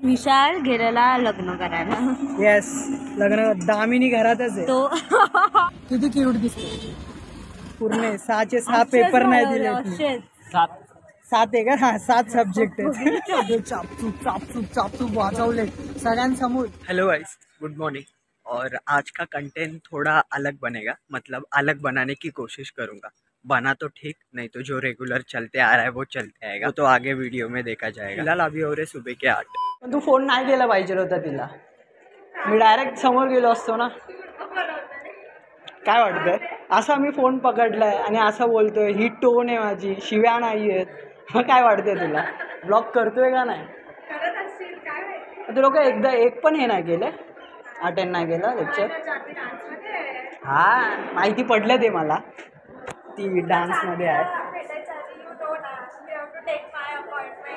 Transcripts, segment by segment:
विशाल गेलेला लग्न करायला. येस, लग्न दामिनी घरातच आहे. तो किती क्यूट दिसतो. पूर्ण 6चे 6 पेपर नाही दिले. 7 आहे का? हा 7 सब्जेक्ट आहेत. चापचूप वाचवले सगळ्यांसमोर. Hello guys, good morning. और आज का कंटेंट थोड़ा अलग बनेगा, मतलब अलग बनाने की कोशिश करूंगा. बना तो ठीक, नहीं तो जो रेगुलर चलते आ रहा है वो चलते आएगा. तो आगे वीडियो में देखा जाएगा. फिलहाल अभी हो रहे सुबह के 8. पण तू फोन नाही केला पाहिजे होता तिला. मी डायरेक्ट समोर गेलो असतो ना. काय वाटतंय? असा मी फोन पकडलाय आणि असं बोलतोय. ही टोन आहे माझी, शिव्या नाही आहेत. मग काय वाटतंय तुला? ब्लॉक करतोय का नाही? ते लोक एकदा एक पण हे नाही केलं, अटेंड नाही केलं लेक्चर. हा माहिती पडलं ते मला, ती डान्समध्ये आहे.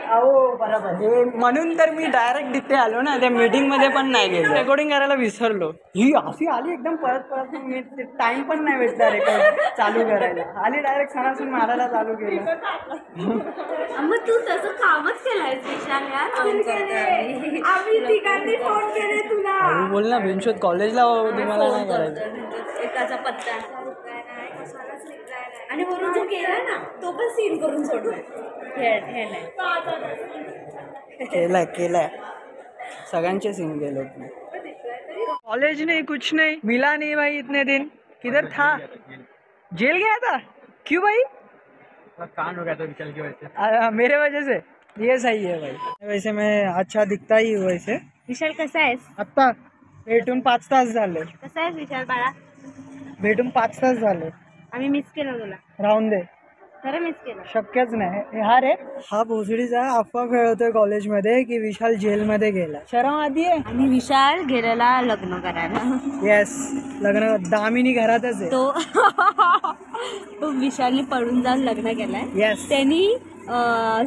अहो बरोबर, हे म्हणून तर मी डायरेक्ट तिथे आलो ना. त्या मीटिंगमध्ये पण नाही गेलो, रेकॉर्डिंग करायला विसरलो. ही अशी आली एकदम परत मी टाइम पण नाही भेटला रेकॉर्ड चालू करायला. आली डायरेक्ट सणासून मारायला चालू केलं. मग तू तसं कामच केलंय विशाल यार. आम्ही तिघांनी फोन केले तुला. बोल ना बिनशोद कॉलेजला तुम्हाला नाही करायचं. एकाचा पत्ता आणि वरून जो केला ना तो पण सीन करून सोडलाय. केलाय सगळ्यांचे सीन गेले. कॉलेज नहीं, कुछ नहीं मिला नहीं भाई. इतने दिन किधर था? जेल गया था. क्यों भाई? कांड हो गया था विशाल की वजह से. मेरे वजह से. ये सही है भाई. वैसे मैं अच्छा दिखता ही हूँ वैसे. विशाल कसा आहेस? आता भेटून 5 तास झाले. कसा आहेस विशाल बाळा? भेटून 5 तास झाले. आम्ही मिस केलं तुला. राहून दे, खरं मिस केलं. शक्यच नाही. हा रे, हा भोसडीचा अफवा खेळतोय कॉलेजमध्ये की विशाल जेलमध्ये गेला. शरम आधी आहे. आणि विशाल गेलेला लग्न करायला. येस, लग्न दामिनी घरातच आहे. तो विशालनी पळून जाऊन लग्न केलंय. येस, त्यांनी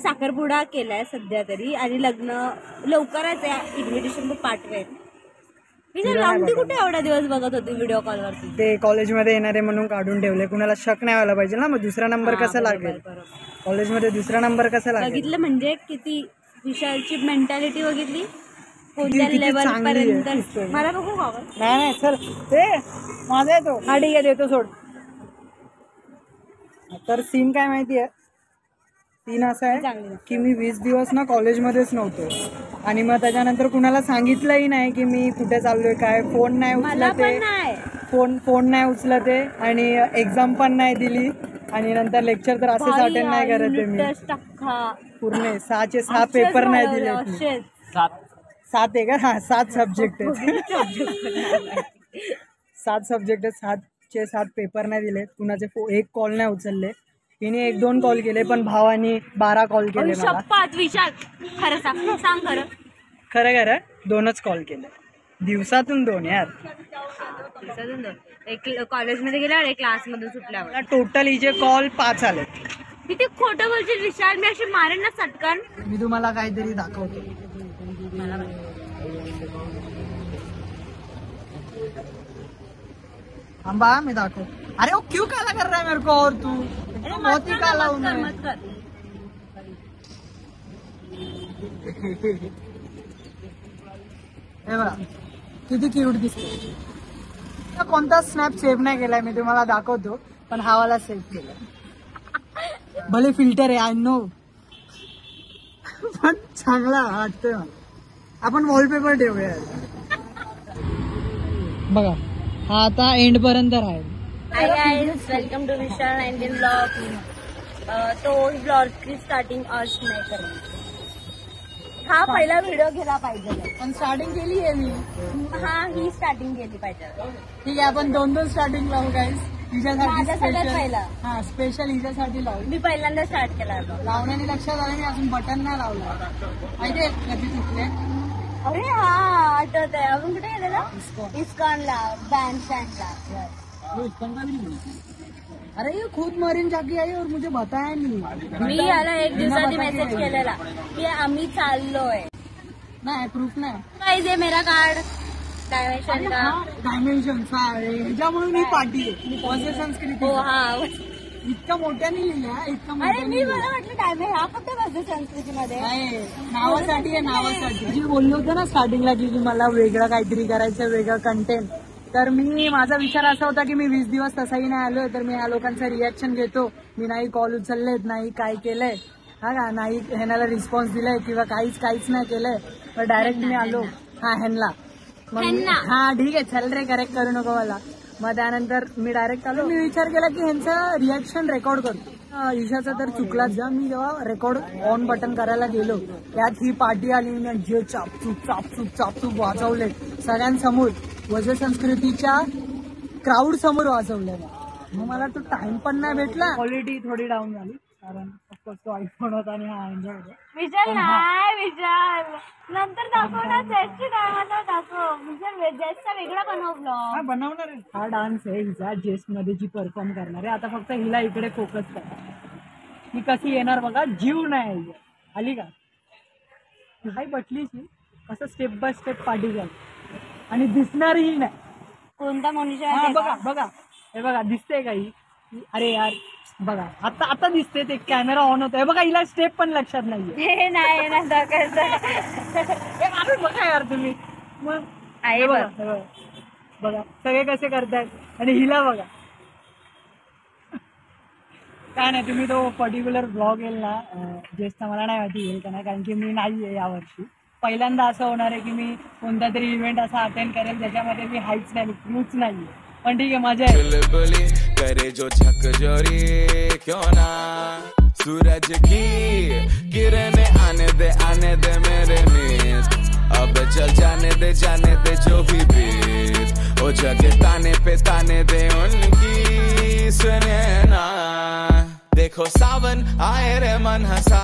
साखरपुडा केलाय सध्या तरी, आणि लग्न लवकरच आहे. इन्व्हिटेशन तो पाठवेल. विशाल लावून कुठे एवढा दिवस बघत होती व्हिडिओ कॉलवरती? ते कॉलेजमध्ये येणारे म्हणून काढून ठेवले. कुणाला शक नाही व्हायला पाहिजे ना. मग दुसरा नंबर कसा लागेल कॉलेजमध्ये? दुसरा नंबर कसा लागेल? बघितलं म्हणजे किती विशालची मेंटॅलिटी बघितली, कोणत्या लेवल पर्यंत. मला बघू का? नाही सर, ते माझा आहे तो. हा ठीक आहे, देतो सोड. तर सीन काय माहिती आहे? सीन असा आहे की मी 20 दिवस ना कॉलेजमध्येच नव्हतो, आणि मग त्याच्यानंतर कुणाला सांगितलंही नाही की मी कुठे चाललोय काय. फोन नाही उचलते, फोन नाही उचलते, आणि एक्झाम पण नाही दिली, आणि नंतर लेक्चर तर असेच अटेंड नाही करत आहे मी. पूर्ण 6चे 6 पेपर नाही दिले. 7 आहे का? हा 7 सब्जेक्ट आहेत. 7 सब्जेक्ट आहेत. 7चे 7 पेपर नाही दिले. कुणाचे एक कॉल नाही उचलले. तिने 1-2 कॉल केले, पण भावानी 12 कॉल केले मला. विशाल खरं सांग खरं. खरं 2च कॉल केले दिवसातून. 2 यार. दिवसातून 2. एक कॉलेजमध्ये गेल्यावर, एक क्लासमधून सुटल्यावर. टोटल हिचे कॉल 5 आले. किती खोटं बोलशील विशाल. मी अशी मारेन ना चटकन. मी तुम्हाला काहीतरी दाखवतो. थांबा, मी दाखव. अरे वो क्यों काला कर रहा है मेरे को? और तू बहुत ही काला हूं मैं. हे बघा किती क्यूट दिसतो. कोणता स्नॅप सेव्ह नाही केलाय मी, तुम्हाला दाखवतो. पण हा वाला सेव्ह केला. भले फिल्टर आहे, आय नो, पण चांगला वाटतोय मला. आपण वॉलपेपर ठेवूया. बघा, हा आता एंड पर्यंत राहील. Hi guys, welcome to Vishal 19 blog. तो ब्लॉग की स्टार्टिंग आज नाही करणार. हा पहिला व्हिडिओ केला पाहिजे, पण स्टार्टिंग केली आहे मी. हा ही स्टार्टिंग केली पाहिजे. ठीक आहे, आपण 2 स्टार्टिंग लावू गाईस. माझ्यासाठी पहिला. हा स्पेशल हिच्यासाठी लावू. मी पहिल्यांदा स्टार्ट केला. लावण्याने लक्षात आलं मी अजून बटन नाही लावलं. माहितीये कधी चुकले? अरे हा आठवत आहे. अजून कुठे गेलेला? इस्कॉनला, बँड स्टँडला. अरे ये खुद मरीन जागी आई और मुझे बताया नहीं. मी याला 1 दिवसाआधी मेसेज केलेला की आम्ही चाललोय. नाही प्रूफ नाही. काय मेरा कार्ड डायमेन्शन का? डायमेन्शन ह्याच्यामुळे मी पार्टी आहे. संस्कृती. हो हा इतकं मोठ्याने लिहिलं, इतकं अरे मोठ्याने मी मला वाटलं काय माहिती, हा फक्त भाषा संस्कृतीमध्ये नाही, नावासाठी आहे, नावासाठी. जी बोललो होतं ना स्टार्टिंगला की मला वेगळं काहीतरी करायचं, वेगळं कंटेंट, तर मी माझा विचार असा होता की मी 20 दिवस तसाही नाही आलोय, तर मी या लोकांचं रिॲक्शन घेतो. मी नाही कॉल उचललेत, नाही काय केलंय, हा का, नाही ह्याला रिस्पॉन्स दिलाय किंवा काहीच नाही केलंय, तर डायरेक्ट मी आलो. हा ह्यांना मग हा ठीक आहे, चल रे, करेक्ट करू नको मला. मग त्यानंतर मी डायरेक्ट आलो. मी विचार केला की ह्यांचं रिॲक्शन रेकॉर्ड करतो. ईशाचा तर चुकलाच. जेव्हा रेकॉर्ड ऑन बटन करायला गेलो, त्यात ही पार्टी आली ना, जे चापचूप वाजवले सगळ्यांसमोर, वज्र संस्कृतीच्या क्राऊड समोर वाजवले. मग मला तो टाइम पण नाही भेटला. क्वालिटी थोडी डाऊन झाली, कारण तो आयफोन होता आणि हा एन्जॉय होता. विचार नाही, विचार नंतर दाखव ना, जेस्टची टायमाला दाखव. विचार जेस्टचा वेगळा बनव ब्लॉग. हा बनवणार आहे. हा डान्स आहे हिचा, जेस्ट मध्ये जी परफॉर्म करणार आहे. आता फक्त हिला इकडे फोकस करा. ही कशी येणार बघा, जीव नाही आली का, हाय बटलीची, असं स्टेप बाय स्टेप पाठी जाईल आणि दिसणारही नाही. कोणता मनुष्य हा आहे बघा बघा, हे बघा दिसते काही. अरे यार बघा, आता दिसते, ते कॅमेरा ऑन होतोय बघा, हिला स्टेप पण लक्षात नाहीये. हे नाही ना दाखवायचं. अरे बघा यार तुम्ही, मग आहे बघा हे बघा, बघा सगळे कसे करतायत आणि हिला बघा. काय नाही, तुम्ही तो पर्टिक्युलर ब्लॉग येईल ना, जेस्टचा मला नाही माहिती येईल का नाही, कारण की मी नाही आहे यावर्षी. पहिल्यांदा असं होणार आहे की मी कोणता तरी इव्हेंट असा अटेंड करेल ज्याच्यामध्ये मी हाईच नाही, क्रूच नाही. पण ठीक आहे, मजा आहे. करे जो झकझोरी क्यों ना, सूरज की किरणें आने दे मेरे मीत, अब चल जाने दे जो भी बीत, ओ जग ताने पे ताने दे उनकी सुने ना, देखो सावन आए रे मन हंसा.